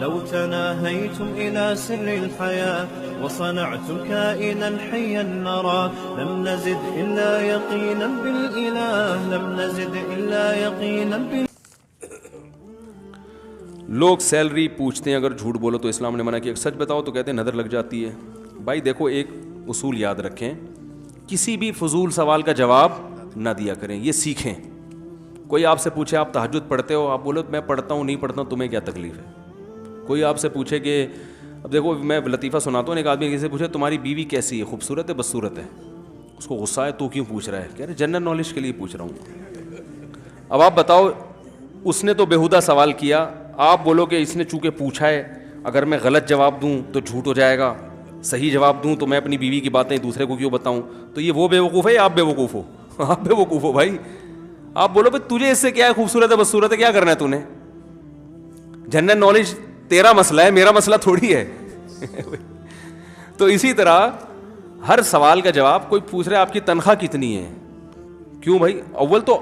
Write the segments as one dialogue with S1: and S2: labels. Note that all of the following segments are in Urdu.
S1: لو تناهيتم إلى سر الحياة وصنعتم كائنا حيا نرى لم نزد إلا يقينا بالإله لم نزد إلا يقينا بالإله.
S2: لوگ سیلری پوچھتے ہیں اگر جھوٹ بولو تو اسلام نے منع کیا, سچ بتاؤ تو کہتے ہیں نظر لگ جاتی ہے. بھائی دیکھو ایک اصول یاد رکھیں, کسی بھی فضول سوال کا جواب نہ دیا کریں, یہ سیکھیں. کوئی آپ سے پوچھے آپ تہجد پڑھتے ہو, آپ بولو میں پڑھتا ہوں نہیں پڑھتا ہوں, تمہیں کیا تکلیف ہے. کوئی آپ سے پوچھے کہ اب دیکھو میں لطیفہ سناتا ہوں, ایک آدمی کسی سے پوچھے تمہاری بیوی کیسی ہے, خوبصورت ہے بدصورت ہے, اس کو غصہ ہے تو کیوں پوچھ رہا ہے, کہہ رہے جنرل نالج کے لیے پوچھ رہا ہوں. اب آپ بتاؤ اس نے تو بےہودہ سوال کیا, آپ بولو کہ اس نے چونکہ پوچھا ہے, اگر میں غلط جواب دوں تو جھوٹ ہو جائے گا, صحیح جواب دوں تو میں اپنی بیوی کی باتیں دوسرے کو کیوں بتاؤں, تو یہ وہ بیوقوف ہے یا آپ بیوقوف ہو؟ آپ بیوقوف ہو بھائی. آپ بولو بھائی تجھے اس سے کیا ہے, خوبصورت ہے بدصورت ہے, کیا کرنا ہے تو نے, جنرل نالج تیرا مسئلہ ہے, میرا مسئلہ تھوڑی ہے. تو اسی طرح ہر سوال کا جواب, کوئی پوچھ رہا ہے آپ کی تنخواہ کتنی ہے, کیوں بھائی, اول تو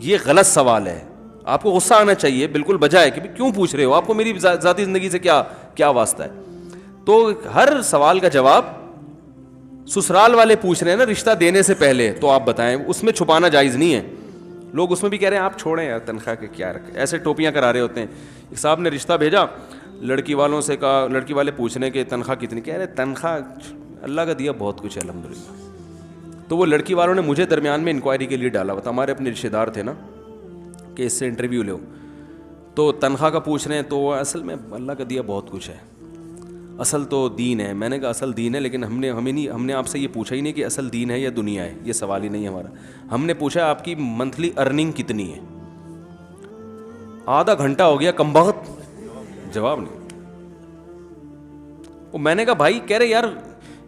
S2: یہ غلط سوال ہے, آپ کو غصہ آنا چاہیے بالکل بجائے کہ کیوں پوچھ رہے ہو, آپ کو میری ذاتی زندگی سے کیا واسطہ ہے. تو ہر سوال کا جواب, سسرال والے پوچھ رہے ہیں نا رشتہ دینے سے پہلے, تو آپ بتائیں, اس میں چھپانا جائز نہیں ہے. لوگ اس میں بھی کہہ رہے ہیں آپ چھوڑیں یار تنخواہ کے کیا رکھے, ایسے ٹوپیاں کرا رہے ہوتے ہیں. ایک صاحب نے رشتہ بھیجا, لڑکی والوں سے کہا, لڑکی والے پوچھ رہے ہیں کہ تنخواہ کتنی, کہہ رہے تنخواہ اللہ کا دیا بہت کچھ ہے الحمدللہ. تو وہ لڑکی والوں نے مجھے درمیان میں انکوائری کے لیے ڈالا, بتا ہمارے اپنے رشتے دار تھے نا کہ اس سے انٹرویو لو, تو تنخواہ کا پوچھ رہے ہیں, تو اصل میں اللہ کا دیا بہت کچھ ہے, اصل تو دین ہے. میں نے کہا اصل دین ہے, لیکن ہم نے آپ سے یہ پوچھا ہی نہیں کہ اصل دین ہے یا دنیا ہے, یہ سوال ہی نہیں ہے ہمارا. ہم نے پوچھا آپ کی منتھلی ارننگ کتنی ہے. آدھا گھنٹہ ہو گیا, کمبخت جواب نہیں. میں نے کہا بھائی, کہہ رہے یار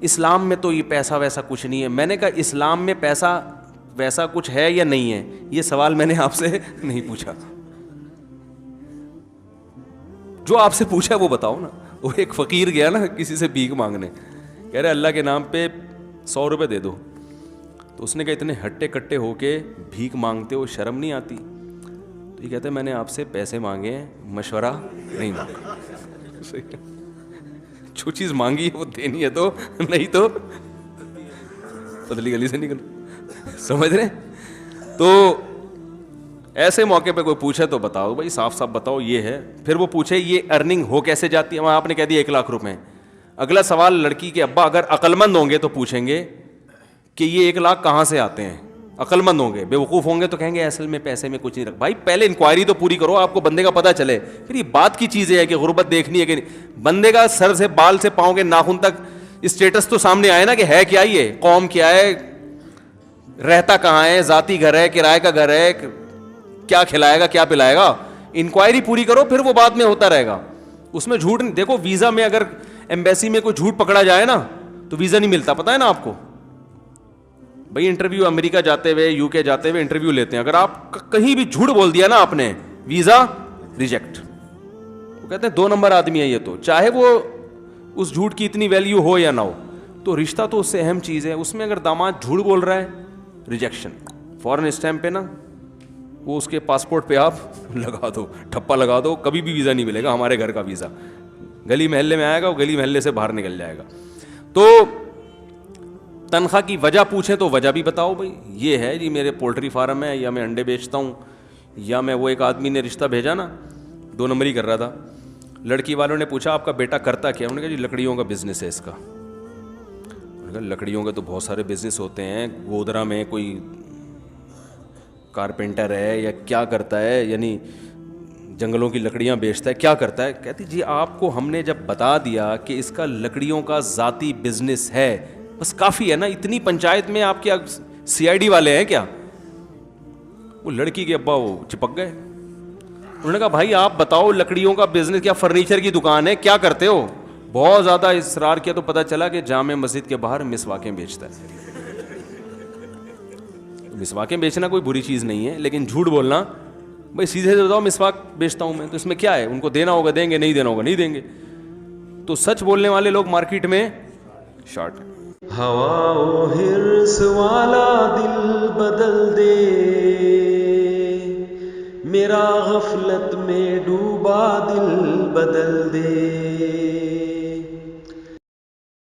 S2: اسلام میں تو یہ پیسہ ویسا کچھ نہیں ہے. میں نے کہا اسلام میں پیسہ ویسا کچھ ہے یا نہیں ہے, یہ سوال میں نے آپ سے نہیں پوچھا, جو آپ سے پوچھا وہ بتاؤ نا. وہ ایک فقیر گیا نا کسی سے بھیک مانگنے, کہہ رہے اللہ کے نام پہ 100 روپے دے دو. تو اس نے کہا اتنے ہٹے کٹے ہو کے بھیک مانگتے ہو, شرم نہیں آتی؟ تو یہ کہتے ہیں میں نے آپ سے پیسے مانگے ہیں, مشورہ نہیں مانگا. جو چیز مانگی ہے وہ دینی ہے, تو نہیں تو پتلی گلی سے نکل. سمجھ رہے؟ تو ایسے موقع پہ کوئی پوچھے تو بتاؤ بھائی, صاف صاف بتاؤ یہ ہے. پھر وہ پوچھے یہ ارننگ ہو کیسے جاتی ہے, وہاں آپ نے کہہ دیا 1 لاکھ روپے. اگلا سوال لڑکی کے ابا اگر عقل مند ہوں گے تو پوچھیں گے کہ یہ 1 لاکھ کہاں سے آتے ہیں. عقل مند ہوں گے, بیوقوف ہوں گے تو کہیں گے اصل میں پیسے میں کچھ نہیں رکھ. بھائی پہلے انکوائری تو پوری کرو, آپ کو بندے کا پتہ چلے. پھر یہ بات کی چیز ہے کہ غربت دیکھنی ہے کہ بندے کا سر سے بال سے پاؤں کے ناخن تک اسٹیٹس تو سامنے آئے نا کہ ہے کیا, یہ قوم کیا ہے, رہتا کہاں ہے, ذاتی گھر ہے, کرائے کا گھر ہے, کیا کھلائے گا کیا پلائے گا. انکوائری پوری کرو, پھر وہ بعد میں ہوتا رہے گا. اس میں جھوٹ نہیں. دیکھو ویزا میں اگر ایمبیسی میں کوئی جھوٹ پکڑا جائے نا تو ویزا نہیں ملتا, پتہ ہے نا آپ کو. بھائی انٹرویو امریکہ جاتے ہوئے UK جاتے ہوئے انٹرویو لیتے ہیں, اگر آپ کہیں بھی جھوٹ بول دیا نا آپ نے, ویزا ریجیکٹ. وہ کہتے ہیں 2 نمبر آدمی ہے یہ, تو چاہے وہ اس جھوٹ کی اتنی ویلیو ہو یا نہ ہو. تو رشتہ تو اس سے اہم چیز ہے, اس میں اگر داماد جھوٹ بول رہا ہے, ریجیکشن. فورن اسٹیمپ پہ نا وہ اس کے پاسپورٹ پہ آپ لگا دو, ٹھپا لگا دو, کبھی بھی ویزا نہیں ملے گا. ہمارے گھر کا ویزا گلی محلے میں آئے گا, وہ گلی محلے سے باہر نکل جائے گا. تو تنخواہ کی وجہ پوچھیں تو وجہ بھی بتاؤ بھائی, یہ ہے جی میرے پولٹری فارم ہے, یا میں انڈے بیچتا ہوں, یا میں وہ ایک آدمی نے رشتہ بھیجا نا 2 نمبری کر رہا تھا, لڑکی والوں نے پوچھا آپ کا بیٹا کرتا کیا, انہوں نے کہا جی لکڑیوں کا بزنس ہے اس کا. لکڑیوں کے تو بہت سارے بزنس ہوتے ہیں, گودرا میں کوئی کارپینٹر ہے یا کیا کرتا ہے, یعنی جنگلوں کی لکڑیاں بیچتا ہے, کیا کرتا ہے. کہتی جی آپ کو ہم نے جب بتا دیا کہ اس کا لکڑیوں کا ذاتی بزنس ہے بس کافی ہے نا, اتنی پنچایت میں آپ کیا CID والے ہیں کیا. وہ لڑکی کے ابا وہ چپک گئے. انہوں نے کہا بھائی آپ بتاؤ لکڑیوں کا بزنس, کیا فرنیچر کی دکان ہے, کیا کرتے ہو. بہت زیادہ اصرار کیا تو پتہ چلا کہ جامع مسجد کے باہر مسواکیں بیچتا ہے. مسواکیں بیچنا کوئی بری چیز نہیں ہے, لیکن جھوٹ بولنا, بھائی سیدھے سے بتاؤ مسواک بیچتا ہوں میں, تو اس میں کیا ہے. ان کو دینا ہوگا دیں گے, نہیں دینا ہوگا نہیں دیں گے. تو سچ بولنے والے لوگ مارکیٹ میں شارٹ.
S1: ہوا و حرص والا دل بدل دے,
S3: میرا غفلت میں ڈوبا دل بدل دے.